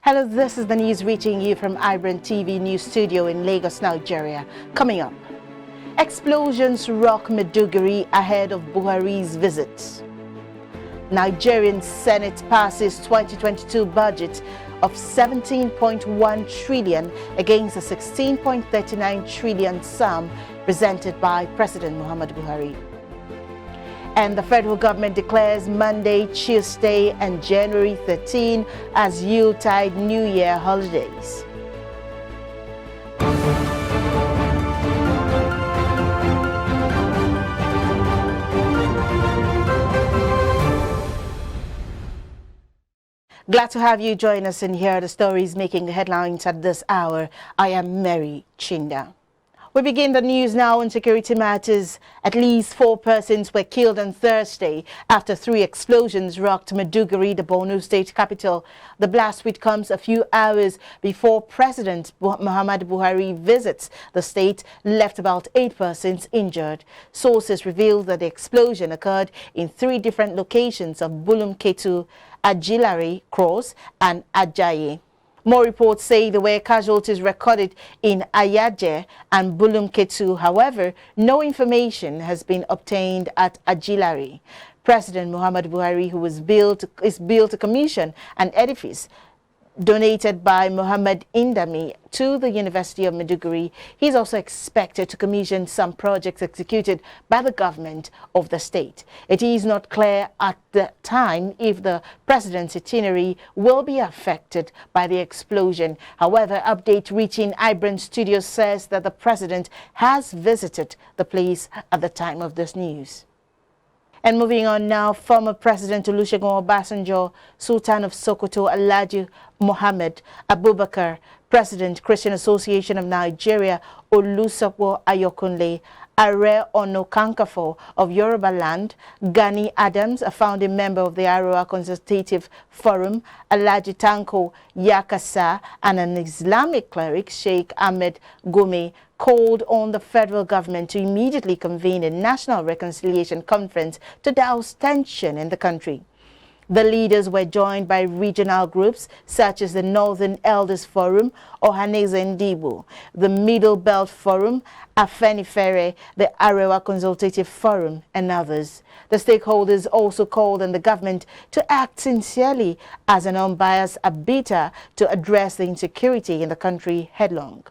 Hello, this is the news reaching you from iBrandTV News Studio in Lagos, Nigeria. Coming up, explosions rock Maiduguri ahead of Buhari'S visit. Nigerian Senate passes 2022 budget of 17.1 trillion against a 16.39 trillion sum presented by President Muhammadu Buhari. And the federal government declares Monday, Tuesday, and January 13 as Yuletide New Year holidays. Glad to have you join us and hear the stories making the headlines at this hour. I am Mary Chinda. We begin the news now on security matters. At least 4 persons were killed on Thursday after 3 explosions rocked Maiduguri, the Borno State capital. The blast, which comes a few hours before President Muhammadu Buhari visits the state, left about 8 persons injured. Sources revealed that the explosion occurred in 3 different locations of Bulumketu, Ajilare Cross, and Ajayi. More reports say there were casualties recorded in Ayaje and Bulumketu. However, no information has been obtained at Ajilare. President Muhammadu Buhari, who is built to commission an edifice donated by Muhammad Indami to the University of Maiduguri. He is also expected to commission some projects executed by the government of the state. It is not clear at the time if the president's itinerary will be affected by the explosion. However, update reaching iBrand Studio says that the president has visited the place at the time of this news. And moving on now, former President Olusegun Obasanjo, Sultan of Sokoto Alhaji Mohammed Abubakar, President Christian Association of Nigeria Olusopo Ayokunle, Ààrẹ Ọ̀nà Kakanfò of Yoruba Land, Gani Adams, a founding member of the Arewa Consultative Forum, Alhaji Tanko Yakasa, and an Islamic cleric, Sheikh Ahmed Gumi, called on the federal government to immediately convene a national reconciliation conference to douse tension in the country. The leaders were joined by regional groups such as the Northern Elders Forum, Ohanaeze Ndigbo, the Middle Belt Forum, Afenifere, the Arewa Consultative Forum, and others. The stakeholders also called on the government to act sincerely as an unbiased arbiter to address the insecurity in the country headlong.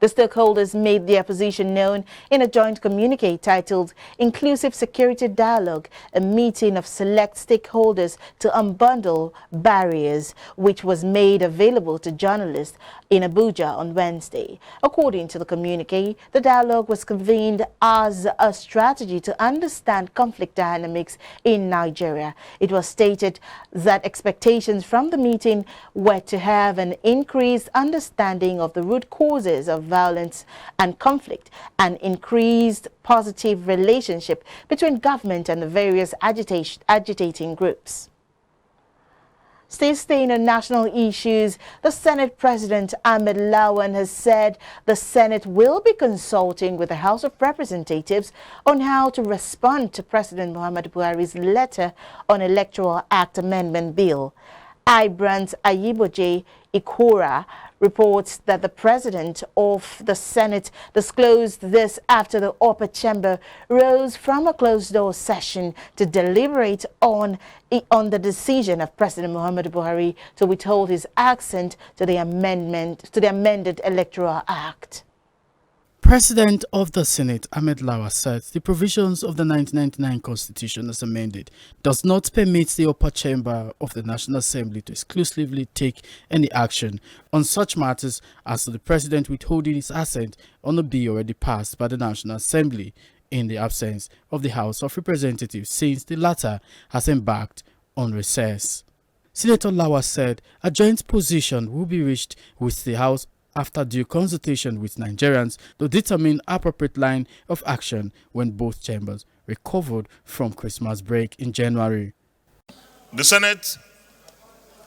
The stakeholders made their position known in a joint communique titled Inclusive Security Dialogue, a meeting of select stakeholders to unbundle barriers, which was made available to journalists in Abuja on Wednesday. According to the communique, the dialogue was convened as a strategy to understand conflict dynamics in Nigeria. It was stated that expectations from the meeting were to have an increased understanding of the root causes of violence and conflict, an increased positive relationship between government and the various agitating groups. Still staying on national issues, the Senate President Ahmed Lawan has said the Senate will be consulting with the House of Representatives on how to respond to President Muhammadu Buhari's letter on Electoral Act Amendment Bill. iBrand's Ayiboje Ikora reports that the president of the Senate disclosed this after the upper chamber rose from a closed-door session to deliberate on the decision of President Muhammadu Buhari to withhold his assent to the amended Electoral Act. President of the Senate, Ahmed Lawan, said the provisions of the 1999 Constitution as amended does not permit the upper chamber of the National Assembly to exclusively take any action on such matters as the president withholding his assent on a bill already passed by the National Assembly in the absence of the House of Representatives since the latter has embarked on recess. Senator Lawan said a joint position will be reached with the House after due consultation with Nigerians to determine appropriate line of action when both chambers recovered from Christmas break in January. The Senate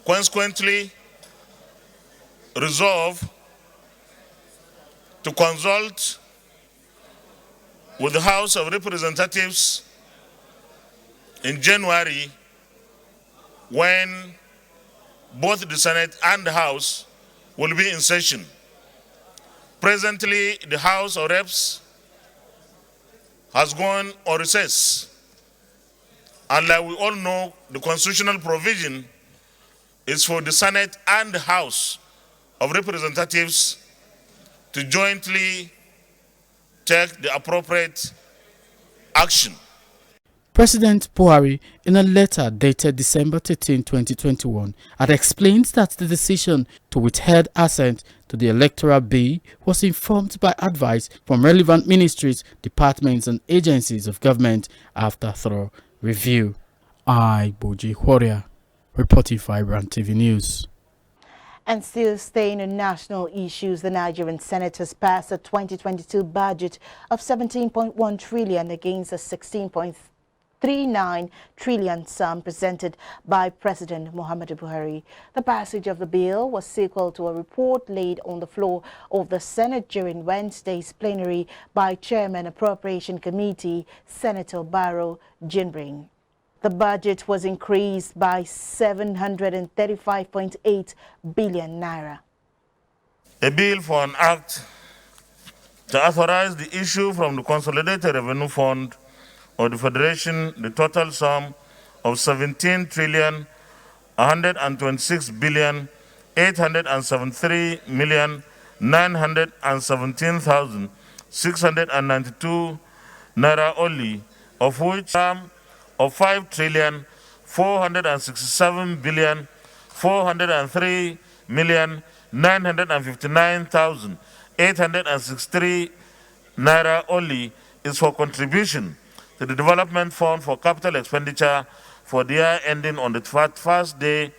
consequently resolved to consult with the House of Representatives in January when both the Senate and the House will be in session. Presently, the House of Reps has gone on recess. And like we all know, the constitutional provision is for the Senate and the House of Representatives to jointly take the appropriate action. President Buhari, in a letter dated December 13, 2021, had explained that the decision to withhold assent to the electoral bill was informed by advice from relevant ministries, departments and agencies of government after thorough review. I, Boji Korea, reporting for iBrandTV News. And still staying on national issues, the Nigerian Senate has passed a 2022 budget of 17.1 trillion against a 16.39 trillion sum presented by President Muhammadu Buhari. The passage of the bill was sequel to a report laid on the floor of the Senate during Wednesday's plenary by Chairman Appropriation Committee, Senator Barrow Jinbring. The budget was increased by 735.8 billion naira. A bill for an act to authorize the issue from the Consolidated Revenue Fund of the Federation the total sum of 17 trillion 126 billion 873 million 917,692 naira only, of which sum of 5 trillion 467 billion 403 million 959,863 naira only is for contribution to the Development Fund for Capital Expenditure for the year ending on the first day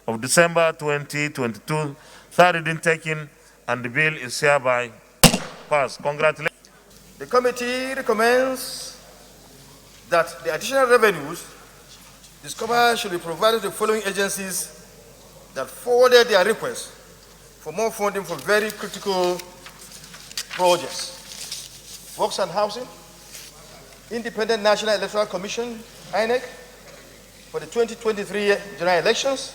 of December 2022. Third reading taken, and the bill is hereby passed. Congratulations. The committee recommends that the additional revenues discovered should be provided to the following agencies that forwarded their request for more funding for very critical projects: Works and Housing, Independent National Electoral Commission, INEC, for the 2023 general elections,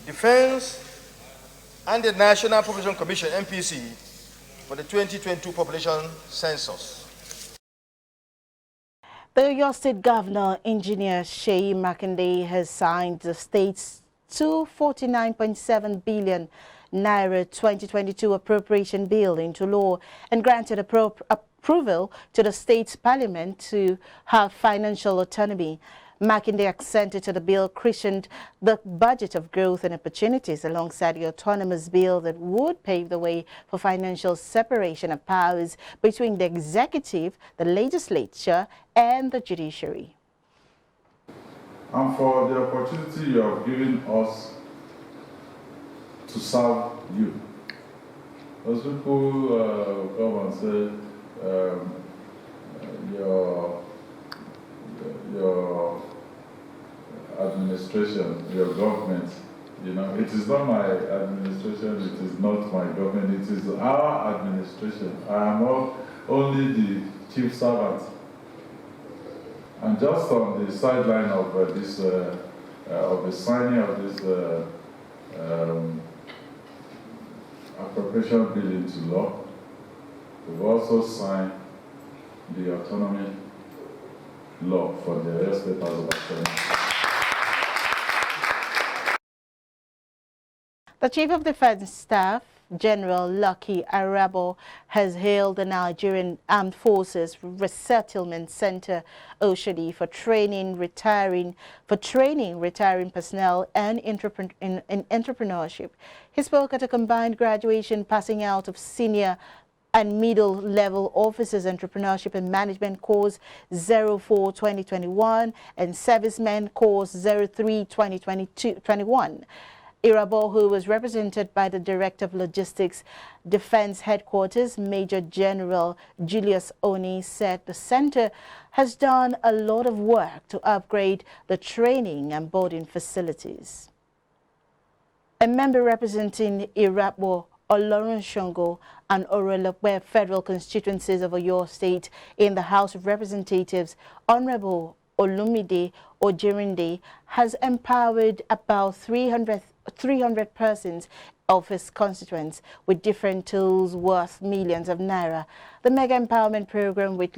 Defense, and the National Population Commission, NPC, for the 2022 population census. The Oyo State Governor, Engineer Seyi Makinde, has signed the state's 249.7 billion naira 2022 appropriation bill into law and granted approval to the state's parliament to have financial autonomy. Makinde assented to the bill, christened the budget of growth and opportunities, alongside the autonomous bill that would pave the way for financial separation of powers between the executive, the legislature, and the judiciary. And for the opportunity you have given us to serve you. Those people come and say, your administration, your government, it is not my administration, it is not my government, it is our administration. I am only the chief servant. And just on the sideline of this, of the signing of this appropriation bill into law, we've also signed the autonomy law for the Oyo State House of Assembly. The Chief of Defense Staff, General Lucky Arabo, has hailed the Nigerian Armed Forces Resettlement Center, Oshodi, for training retiring personnel and in entrepreneurship. He spoke at a combined graduation passing out of senior and middle-level officers entrepreneurship and management course 04-2021 and servicemen course 03-2021. Irabo, who was represented by the Director of Logistics Defense Headquarters, Major General Julius Oni, said the center has done a lot of work to upgrade the training and boarding facilities. A member representing Irabo, Olorun Shongo, and Orelepe federal constituencies of Oyo State in the House of Representatives, Honorable Olumide Ojirinde has empowered about 300 persons of his constituents with different tools worth millions of naira. The mega empowerment program, which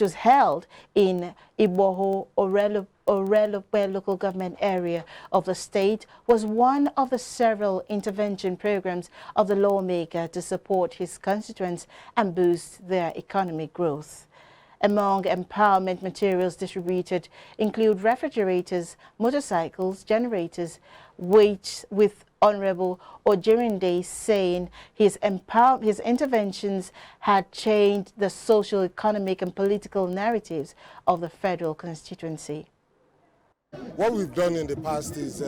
was held in Iboho Orelope local government area of the state, was one of the several intervention programs of the lawmaker to support his constituents and boost their economic growth. Among empowerment materials distributed include refrigerators, motorcycles, generators, which with Honorable Ojirinde saying his interventions had changed the social, economic and political narratives of the federal constituency. What we've done in the past is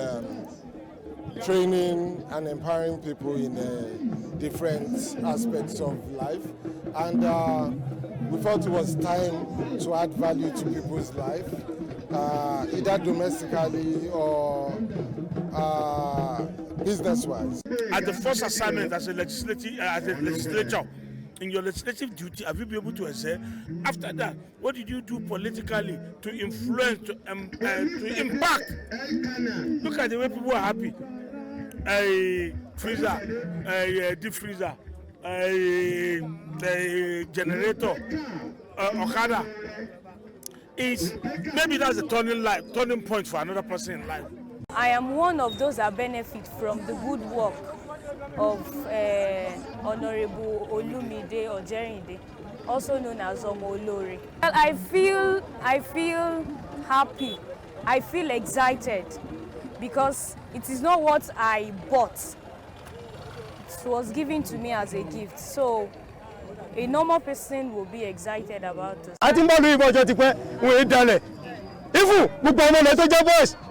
training and empowering people in different aspects of life, and we felt it was time to add value to people's life, either domestically or business-wise. At the first assignment as a legislature, in your legislative duty, have you been able to excel? After that, what did you do politically to influence, to impact? Look at the way people are happy. A freezer, a deep freezer, a generator, Okada. Maybe that's a turning point for another person in life. I am one of those that benefit from the good work of Honorable Olumide Ojirinde, also known as Olori. Well, I feel happy. I feel excited because it is not what I bought. It was given to me as a gift. So a normal person will be excited about this. Even boys,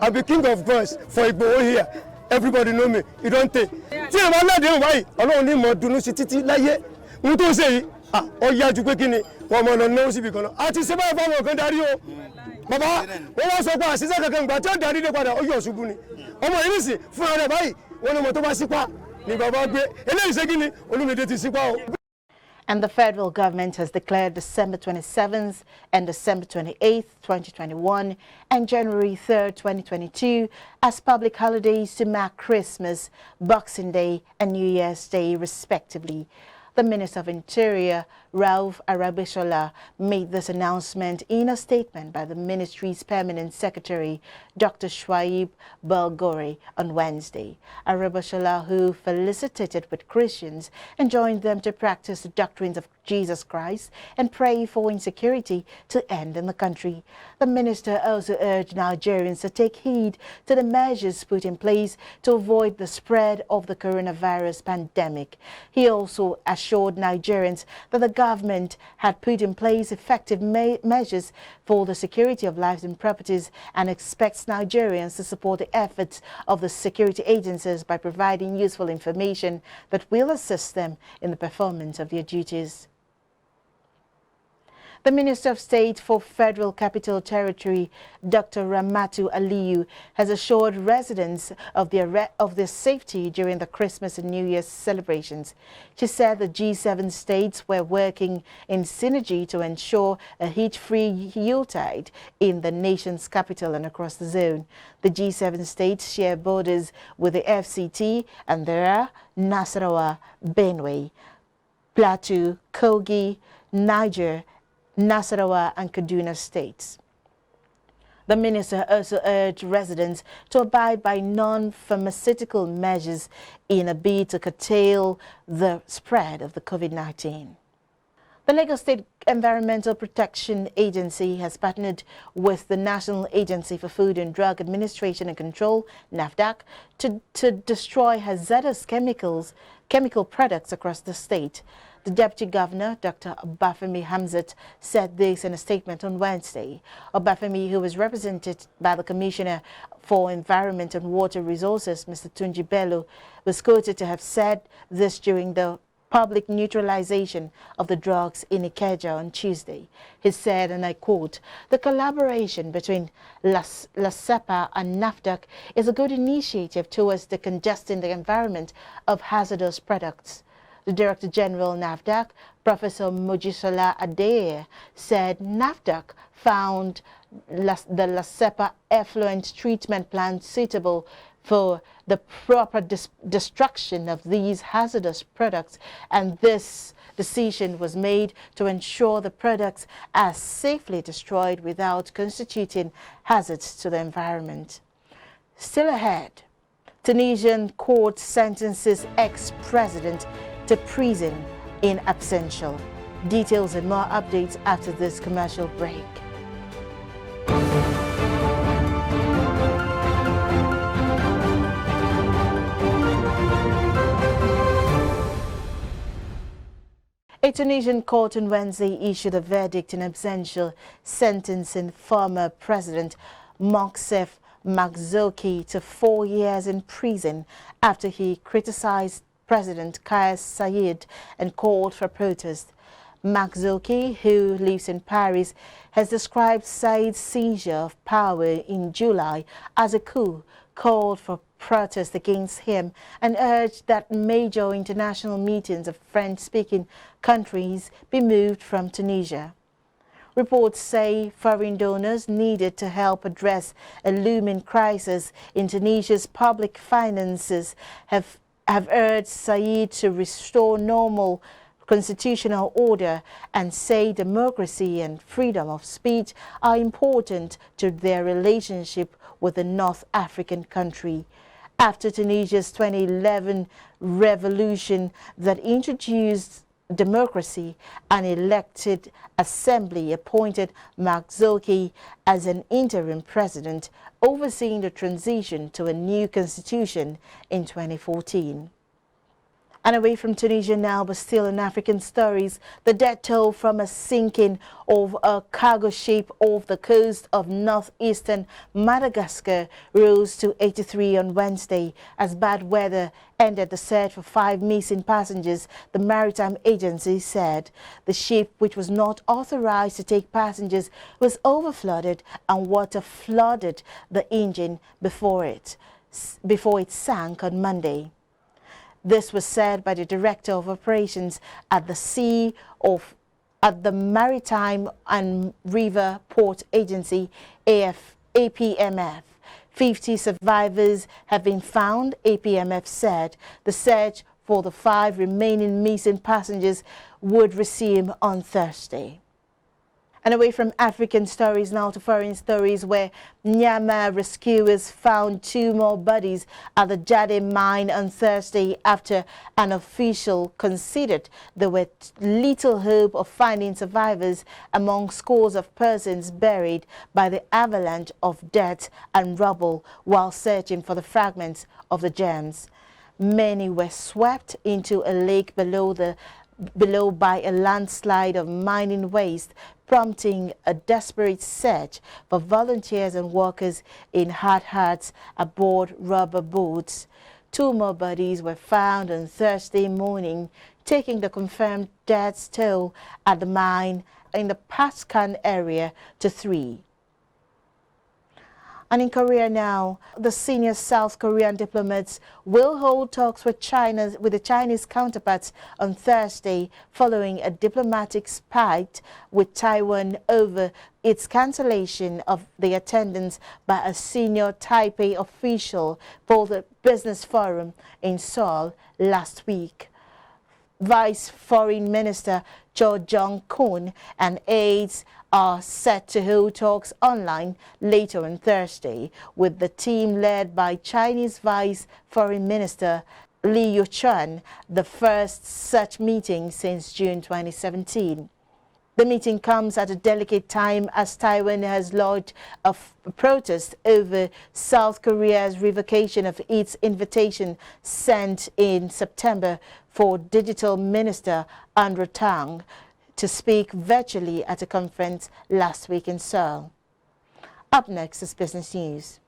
I'll be king of boys for Igbo here. Everybody know me. You don't take. See, I'm not doing why. I don't need more do no city like we don't say oh yeah, you quick in it. One more no see because I just say my father can daddy. Baba, when I saw pass, I can but daddy the father. Oh, you're subuni. Oh my, listen, for the boy, one more to my sipa. Ni baba be. And then say, only me to sipa. And the federal government has declared December 27th and December 28th, 2021 and January 3rd, 2022 as public holidays to mark Christmas, Boxing Day and New Year's Day respectively. The Minister of Interior, Rauf Arabishola, made this announcement in a statement by the ministry's permanent secretary, Dr. Shuaib Belgore, on Wednesday. Arabishola, who felicitated with Christians and joined them to practice the doctrines of Jesus Christ and pray for insecurity to end in the country. The minister also urged Nigerians to take heed to the measures put in place to avoid the spread of the coronavirus pandemic. He also assured Nigerians that the government had put in place effective measures for the security of lives and properties and expects Nigerians to support the efforts of the security agencies by providing useful information that will assist them in the performance of their duties. The Minister of State for Federal Capital Territory, Dr. Ramatu Aliyu, has assured residents of their safety during the Christmas and New Year's celebrations. She said the G7 states were working in synergy to ensure a heat-free Yuletide in the nation's capital and across the zone. The G7 states share borders with the FCT and there are Nasarawa, Benue, Plateau, Kogi, Niger, Nasarawa and Kaduna states. The minister also urged residents to abide by non-pharmaceutical measures in a bid to curtail the spread of the COVID-19. The Lagos State Environmental Protection Agency has partnered with the National Agency for Food and Drug Administration and Control, NAFDAC, to destroy hazardous chemical products across the state. The Deputy Governor, Dr. Obafemi Hamzat, said this in a statement on Wednesday. Obafemi, who was represented by the Commissioner for Environment and Water Resources, Mr. Tunji Bello, was quoted to have said this during the public neutralization of the drugs in Ikeja on Tuesday. He said, and I quote, "The collaboration between LASEPA and NAFDAC is a good initiative towards decongesting the environment of hazardous products. The Director General NAFDAC, Professor Mojisola Adeye, said NAFDAC found the LASEPA effluent treatment plant suitable for the proper destruction of these hazardous products, and this decision was made to ensure the products are safely destroyed without constituting hazards to the environment. Still ahead, Tunisian court sentences ex-president to prison in absentia. Details and more updates after this commercial break. A Tunisian court on Wednesday issued a verdict in absentia sentencing former President Moksef Marzouki to 4 years in prison after he criticized President Kais Saied and called for protest. Marzouki, who lives in Paris, has described Saied's seizure of power in July as a coup, called for protest against him, and urged that major international meetings of French-speaking countries be moved from Tunisia. Reports say foreign donors needed to help address a looming crisis in Tunisia's public finances have urged Saied to restore normal constitutional order and say democracy and freedom of speech are important to their relationship with the North African country. After Tunisia's 2011 revolution that introduced democracy, an elected assembly appointed Marzouki as an interim president, overseeing the transition to a new constitution in 2014. And away from Tunisia now, but still in African stories, the death toll from a sinking of a cargo ship off the coast of northeastern Madagascar rose to 83 on Wednesday as bad weather ended the search for 5 missing passengers, the maritime agency said. The ship, which was not authorized to take passengers, was overflooded and water flooded the engine before it sank on Monday. This was said by the Director of Operations at the Maritime and River Port Agency, APMF. 50 survivors have been found, APMF said. The search for the 5 remaining missing passengers would resume on Thursday. And away from African stories now to foreign stories, where Nyama rescuers found 2 more bodies at the Jade mine on Thursday after an official considered there were little hope of finding survivors among scores of persons buried by the avalanche of dirt and rubble while searching for the fragments of the gems. Many were swept into a lake below by a landslide of mining waste, prompting a desperate search for volunteers and workers in hard hats aboard rubber boats. 2 more bodies were found on Thursday morning, taking the confirmed death toll at the mine in the Pascan area to 3. And in Korea now, the senior South Korean diplomats will hold talks with the Chinese counterparts on Thursday following a diplomatic spate with Taiwan over its cancellation of the attendance by a senior Taipei official for the business forum in Seoul last week. Vice Foreign Minister Cho Jong-kun and aides are set to hold talks online later on Thursday, with the team led by Chinese Vice Foreign Minister Li Yuchun, the first such meeting since June 2017. The meeting comes at a delicate time as Taiwan has lodged a protest over South Korea's revocation of its invitation sent in September for Digital Minister Andrew Tang to speak virtually at a conference last week in Seoul. Up next is Business News.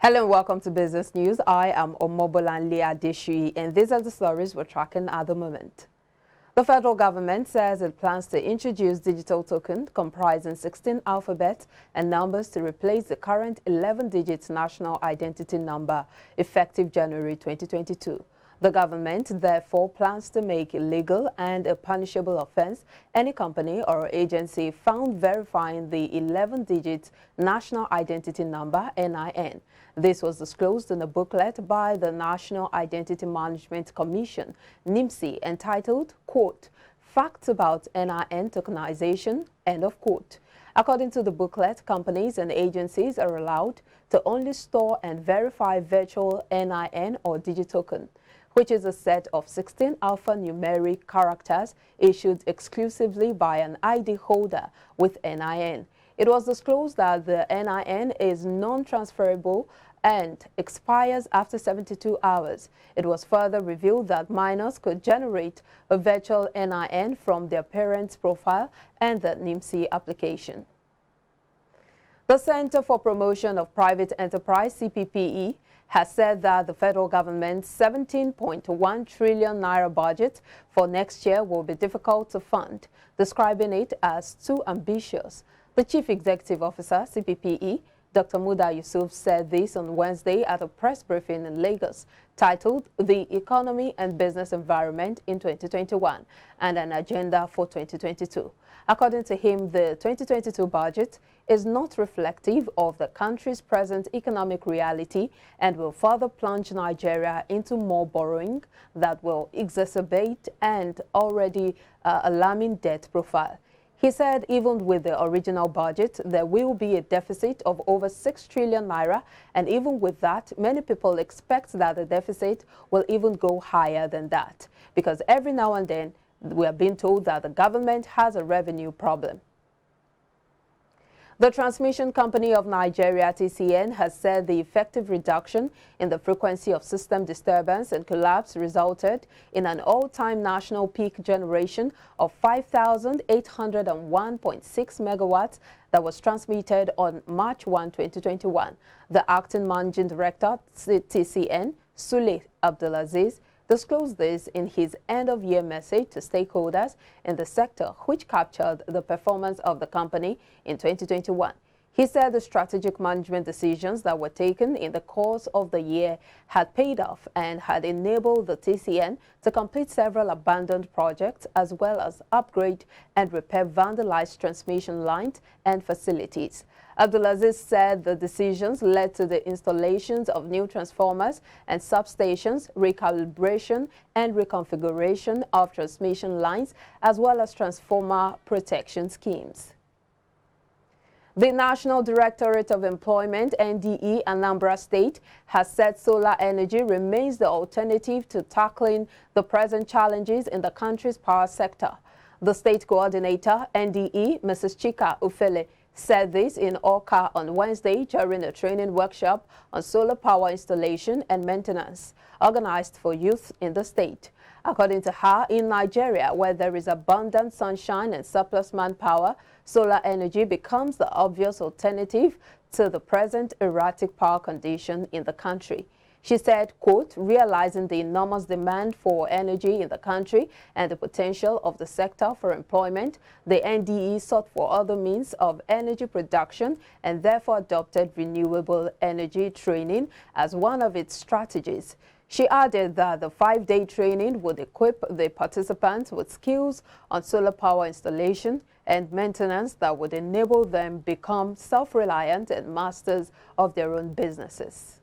Hello and welcome to Business News. I am Omobolanle Adeshui, and these are the stories we're tracking at the moment. The federal government says it plans to introduce digital token comprising 16 alphabets and numbers to replace the current 11-digit national identity number effective January 2022. The government therefore plans to make illegal and a punishable offense any company or agency found verifying the 11-digit national identity number NIN. This was disclosed in a booklet by the National Identity Management Commission, NIMC, entitled, quote, Facts about NIN Tokenization, end of quote. According to the booklet, companies and agencies are allowed to only store and verify virtual NIN or digitoken, which is a set of 16 alphanumeric characters issued exclusively by an ID holder with NIN. It was disclosed that the NIN is non-transferable and expires after 72 hours. It was further revealed that minors could generate a virtual NIN from their parents' profile and the NIMC application. The Center for Promotion of Private Enterprise, CCPE, has said that the federal government's 17.1 trillion naira budget for next year will be difficult to fund, describing it as too ambitious. The Chief Executive Officer, CCPE, Dr. Muda Yusuf, said this on Wednesday at a press briefing in Lagos titled The Economy and Business Environment in 2021 and an Agenda for 2022. According to him, the 2022 budget is not reflective of the country's present economic reality and will further plunge Nigeria into more borrowing that will exacerbate an already alarming debt profile. He said even with the original budget, there will be a deficit of over 6 trillion naira, and even with that, many people expect that the deficit will even go higher than that, because every now and then we are being told that the government has a revenue problem. The Transmission Company of Nigeria, TCN, has said the effective reduction in the frequency of system disturbance and collapse resulted in an all-time national peak generation of 5,801.6 megawatts that was transmitted on March 1, 2021. The acting managing director, TCN, Sule Abdulaziz, disclosed this in his end-of-year message to stakeholders in the sector, which captured the performance of the company in 2021. He said the strategic management decisions that were taken in the course of the year had paid off and had enabled the TCN to complete several abandoned projects as well as upgrade and repair vandalized transmission lines and facilities. Abdulaziz said the decisions led to the installations of new transformers and substations, recalibration and reconfiguration of transmission lines, as well as transformer protection schemes. The National Directorate of Employment, NDE, Anambra State, has said solar energy remains the alternative to tackling the present challenges in the country's power sector. The state coordinator, NDE, Mrs. Chika Ufele, said this in Awka on Wednesday during a training workshop on solar power installation and maintenance organized for youth in the state. According to her, in Nigeria, where there is abundant sunshine and surplus manpower, solar energy becomes the obvious alternative to the present erratic power condition in the country. She said, quote, realizing the enormous demand for energy in the country and the potential of the sector for employment, the NDE sought for other means of energy production and therefore adopted renewable energy training as one of its strategies. She added that the 5-day training would equip the participants with skills on solar power installation and maintenance that would enable them become self-reliant and masters of their own businesses.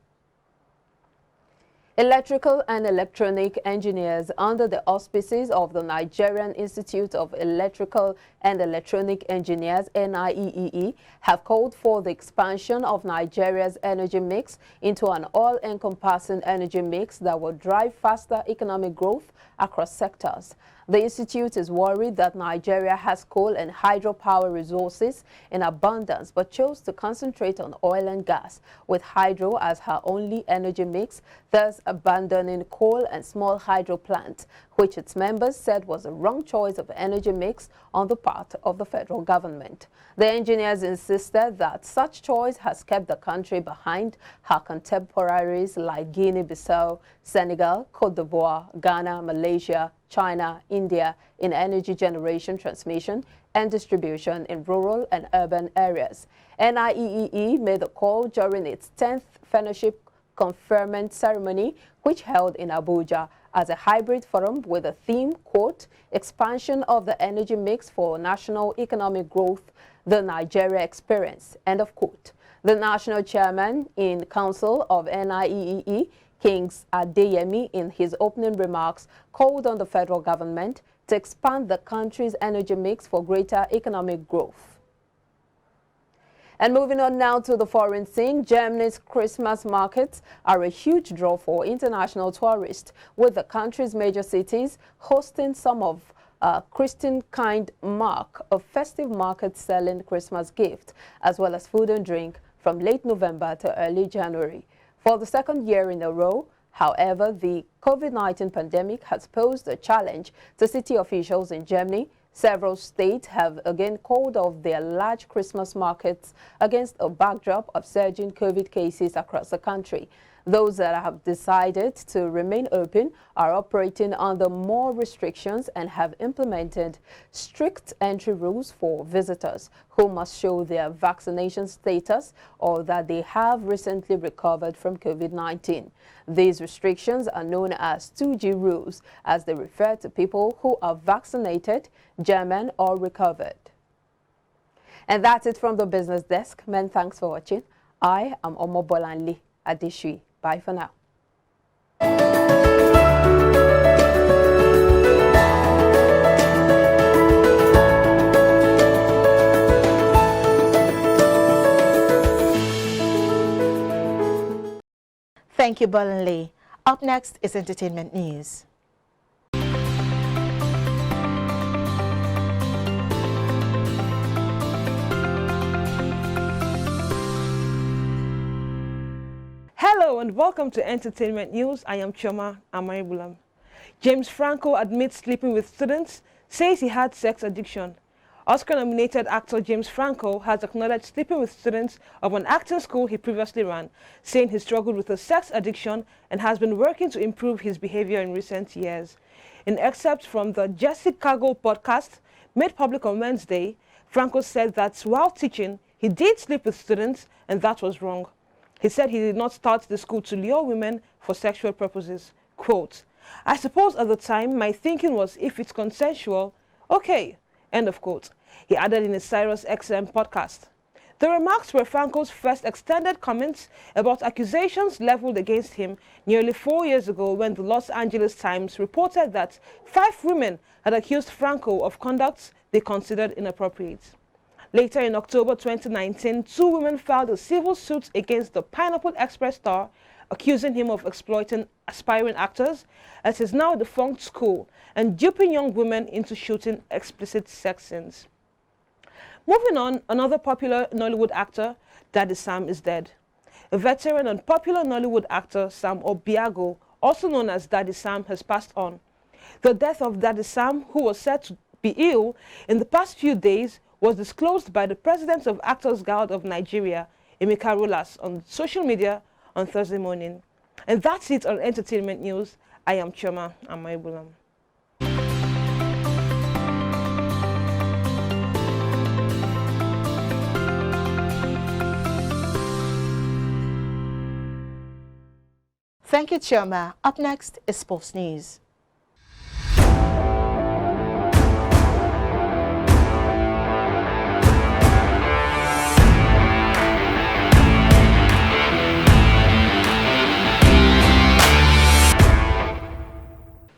Electrical and electronic engineers under the auspices of the Nigerian Institute of Electrical and Electronic Engineers, NIEEE, have called for the expansion of Nigeria's energy mix into an all-encompassing energy mix that will drive faster economic growth across sectors. The institute is worried that Nigeria has coal and hydropower resources in abundance but chose to concentrate on oil and gas, with hydro as her only energy mix, thus abandoning coal and small hydro plants, which its members said was a wrong choice of energy mix on the part of the federal government. The engineers insisted that such choice has kept the country behind her contemporaries like Guinea-Bissau, Senegal, Cote d'Ivoire, Ghana, Malaysia, China, India in energy generation, transmission, and distribution in rural and urban areas. NIEEE made the call during its 10th Fellowship Conferment Ceremony, which held in Abuja as a hybrid forum with a theme, quote, expansion of the energy mix for national economic growth, the Nigeria experience, end of quote. The national chairman in council of NIEEE, Kings Adeyemi, in his opening remarks, called on the federal government to expand the country's energy mix for greater economic growth. And moving on now to the foreign scene, Germany's Christmas markets are a huge draw for international tourists, with the country's major cities hosting some of Christian-kind mark of festive markets selling Christmas gifts, as well as food and drink from late November to early January. For the second year in a row, however, the COVID-19 pandemic has posed a challenge to city officials in Germany. Several states have again called off their large Christmas markets against a backdrop of surging COVID cases across the country. Those that have decided to remain open are operating under more restrictions and have implemented strict entry rules for visitors who must show their vaccination status or that they have recently recovered from COVID-19. These restrictions are known as 2G rules, as they refer to people who are vaccinated, German, or recovered. And that's it from the business desk. Men, thanks for watching. I am Omobolanle Adeshui. Bye for now. Thank you, Bolanle. Up next is entertainment news. Hello and welcome to Entertainment News. I am Choma Amaibulam. James Franco admits sleeping with students, says he had sex addiction. Oscar-nominated actor James Franco has acknowledged sleeping with students of an acting school he previously ran, saying he struggled with a sex addiction and has been working to improve his behavior in recent years. In excerpts from the Jessica Go podcast made public on Wednesday, Franco said that while teaching, he did sleep with students and that was wrong. He said he did not start the school to lure women for sexual purposes. Quote, I suppose at the time my thinking was if it's consensual, okay, end of quote. He added in his Cyrus XM podcast. The remarks were Franco's first extended comments about accusations leveled against him nearly 4 years ago when the Los Angeles Times reported that 5 women had accused Franco of conduct they considered inappropriate. Later in October 2019, 2 women filed a civil suit against the Pineapple Express star, accusing him of exploiting aspiring actors at his now defunct school and duping young women into shooting explicit sex scenes. Moving on, another popular Nollywood actor, Daddy Sam, is dead. A veteran and popular Nollywood actor, Sam Obiago, also known as Daddy Sam, has passed on. The death of Daddy Sam, who was said to be ill in the past few days, was disclosed by the President of Actors Guild of Nigeria, Emeka Rolas, on social media on Thursday morning. And that's it on Entertainment News. I am Choma Amaibulam. Thank you, Choma. Up next is sports news.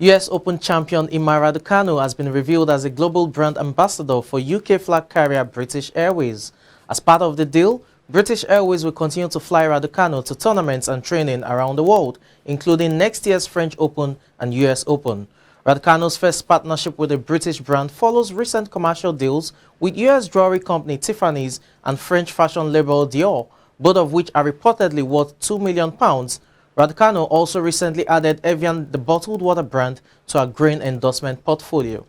US Open champion Ima Raducanu has been revealed as a global brand ambassador for UK flag carrier British Airways. As part of the deal, British Airways will continue to fly Raducanu to tournaments and training around the world, including next year's French Open and US Open. Raducanu's first partnership with a British brand follows recent commercial deals with US jewelry company Tiffany's and French fashion label Dior, both of which are reportedly worth £2 million. Raducanu also recently added Evian, the bottled water brand, to her grain endorsement portfolio.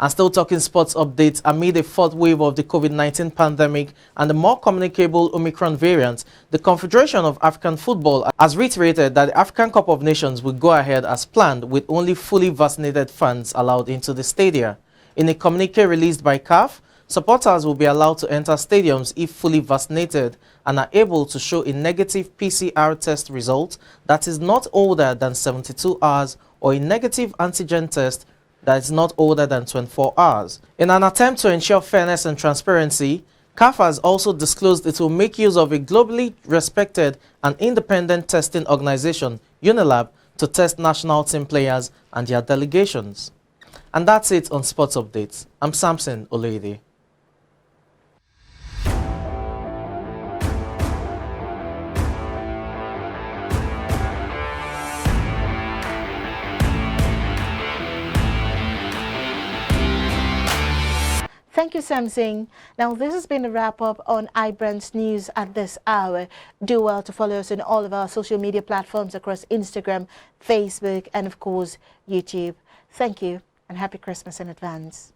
And still talking sports updates, amid a fourth wave of the COVID-19 pandemic and the more communicable Omicron variant, the Confederation of African Football has reiterated that the African Cup of Nations will go ahead as planned with only fully vaccinated fans allowed into the stadia. In a communique released by CAF, supporters will be allowed to enter stadiums if fully vaccinated and are able to show a negative PCR test result that is not older than 72 hours or a negative antigen test that is not older than 24 hours. In an attempt to ensure fairness and transparency, CAF has also disclosed it will make use of a globally respected and independent testing organization, Unilab, to test national team players and their delegations. And that's it on Sports Updates. I'm Samson Oleide. Thank you, Samsung. Now, this has been a wrap-up on iBrand's news at this hour. Do well to follow us on all of our social media platforms across Instagram, Facebook, and, of course, YouTube. Thank you, and happy Christmas in advance.